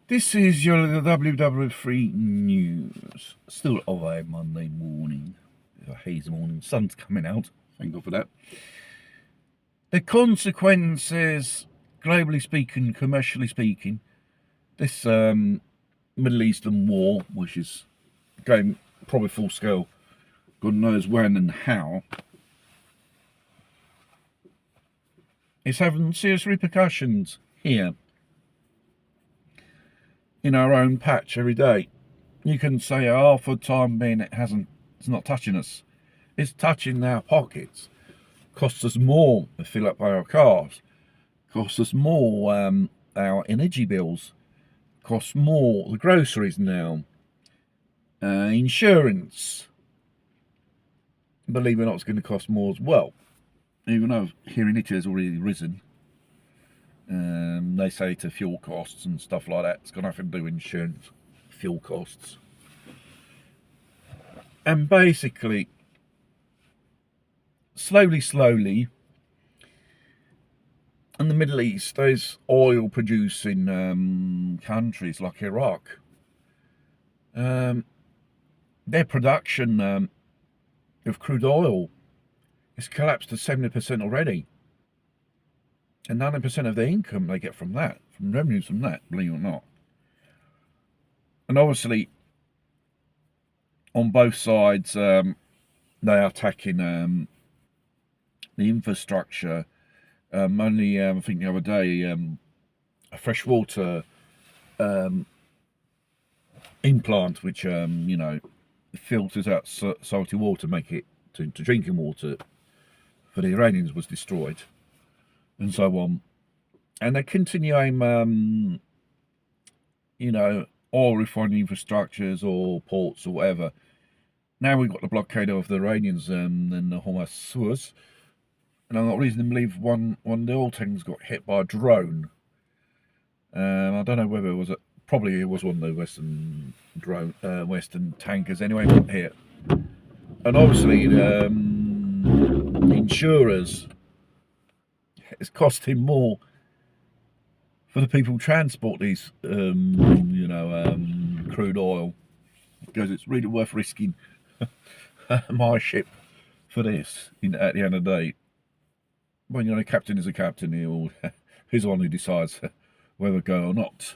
This is your WW3 news. Still of a Monday morning. A hazy morning. Sun's coming out. Thank God for that. The consequences, globally speaking, commercially speaking, this Middle Eastern war, which is going probably full scale, God knows when and how, is having serious repercussions here in our own patch every day. You can say, oh, for the time being it's not touching us. It's touching our pockets. Costs us more to fill up our cars. Costs us more our energy bills. Costs more the groceries now. Insurance. Believe it or not, it's going to cost more as well. Even though here in Italy has already risen. They say to fuel costs and stuff like that. It's got nothing to do with insurance, fuel costs. And basically, slowly, in the Middle East, those oil producing countries like Iraq, their production of crude oil has collapsed to 70% already. And 90% of their income they get from that, from revenues from that, believe it or not. And obviously, on both sides, they are attacking the infrastructure. Only, I think the other day, a freshwater implant, which, filters out salty water, make it to drinking water for the Iranians, was destroyed. And so on. And they continue oil refining infrastructures or ports or whatever. Now we've got the blockade of the Iranians and the Hormuz Suez. And I've got reason to believe one of the oil tankers got hit by a drone. I don't know whether it was probably it was one of the Western tankers anyway, got hit. And obviously the insurers, it's costing more for the people who transport these, crude oil, because it's really worth risking my ship for this at the end of the day. When a captain is a captain, he's the one who decides whether to go or not.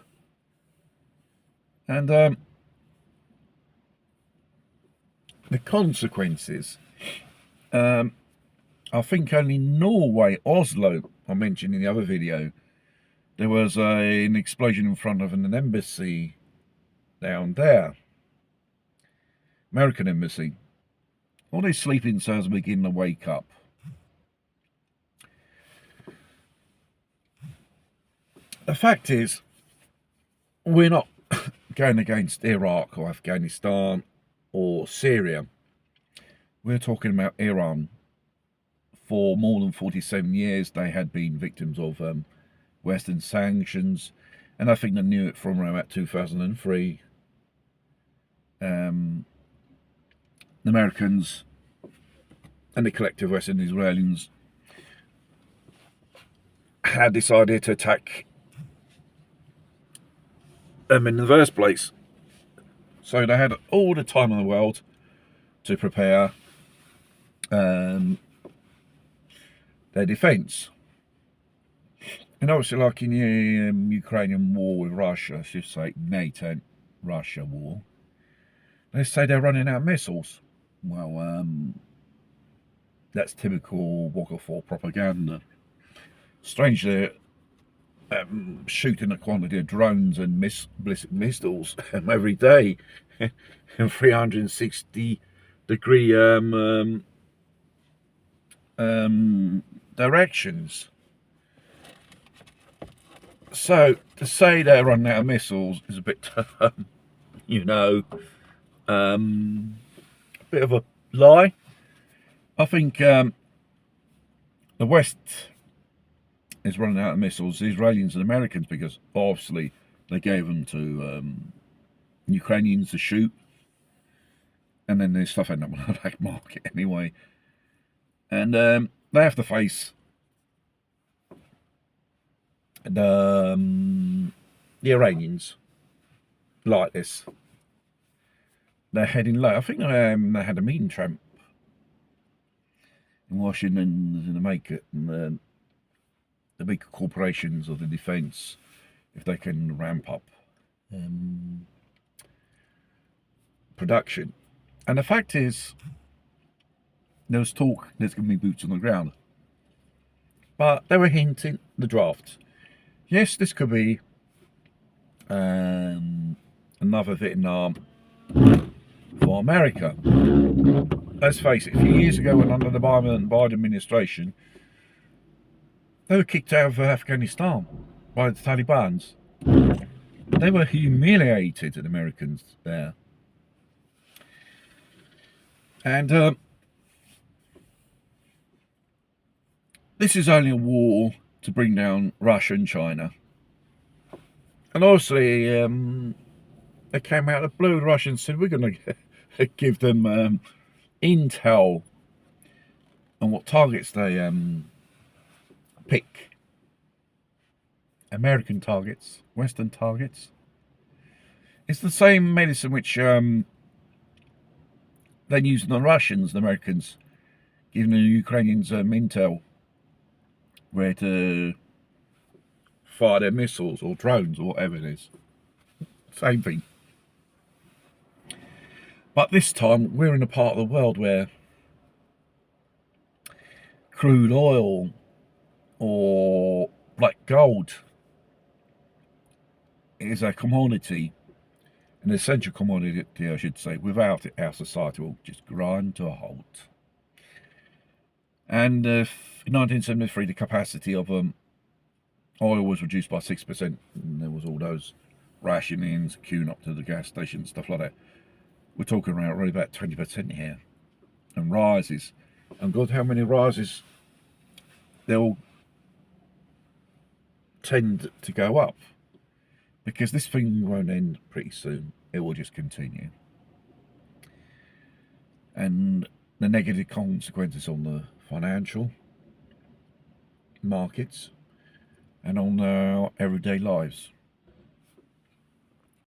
And the consequences, I think only Norway, Oslo, I mentioned in the other video, there was an explosion in front of an embassy down there. American embassy. All these sleeping cells begin to wake up. The fact is, we're not going against Iraq or Afghanistan or Syria. We're talking about Iran. For more than 47 years, they had been victims of Western sanctions, and I think they knew it from around about 2003. The Americans and the collective Western Israelis had decided to attack them in the first place. So they had all the time in the world to prepare their defence. And obviously, like in the Ukrainian war with Russia, I should say NATO-Russia war, they say they're running out of missiles. Well, that's typical Walker 4 propaganda. Strangely, shooting a quantity of drones and ballistic missiles every day in 360-degree directions. So to say they're running out of missiles is a bit, a bit of a lie. I think the West is running out of missiles, the Israelis and Americans, because obviously they gave them to Ukrainians to shoot, and then their stuff ended up on the black market anyway. And they have to face the Iranians like this. They're heading low. I think they had a meeting, Trump in Washington, to make it, and the big corporations of the defence, if they can ramp up production. And the fact is, there was talk there's going to be boots on the ground, but they were hinting the draft. Yes, this could be another Vietnam for America. Let's face it, a few years ago, when under the Biden administration, they were kicked out of Afghanistan by the Taliban. They were humiliated, the Americans there. And this is only a war to bring down Russia and China. And obviously, they came out of the blue. The Russians said, we're going to give them intel on what targets they pick. American targets, Western targets. It's the same medicine which they used on the Russians, the Americans, giving the Ukrainians intel where to fire their missiles or drones or whatever it is. Same thing. But this time we're in a part of the world where crude oil or black gold is a commodity, an essential commodity, I should say. Without it, our society will just grind to a halt. And in 1973, the capacity of oil was reduced by 6%. And there was all those rationings, queuing up to the gas station, stuff like that. We're talking around really about 20% here, and rises. And God, how many rises? They'll tend to go up, because this thing won't end pretty soon. It will just continue. And the negative consequences on the financial markets and on our everyday lives.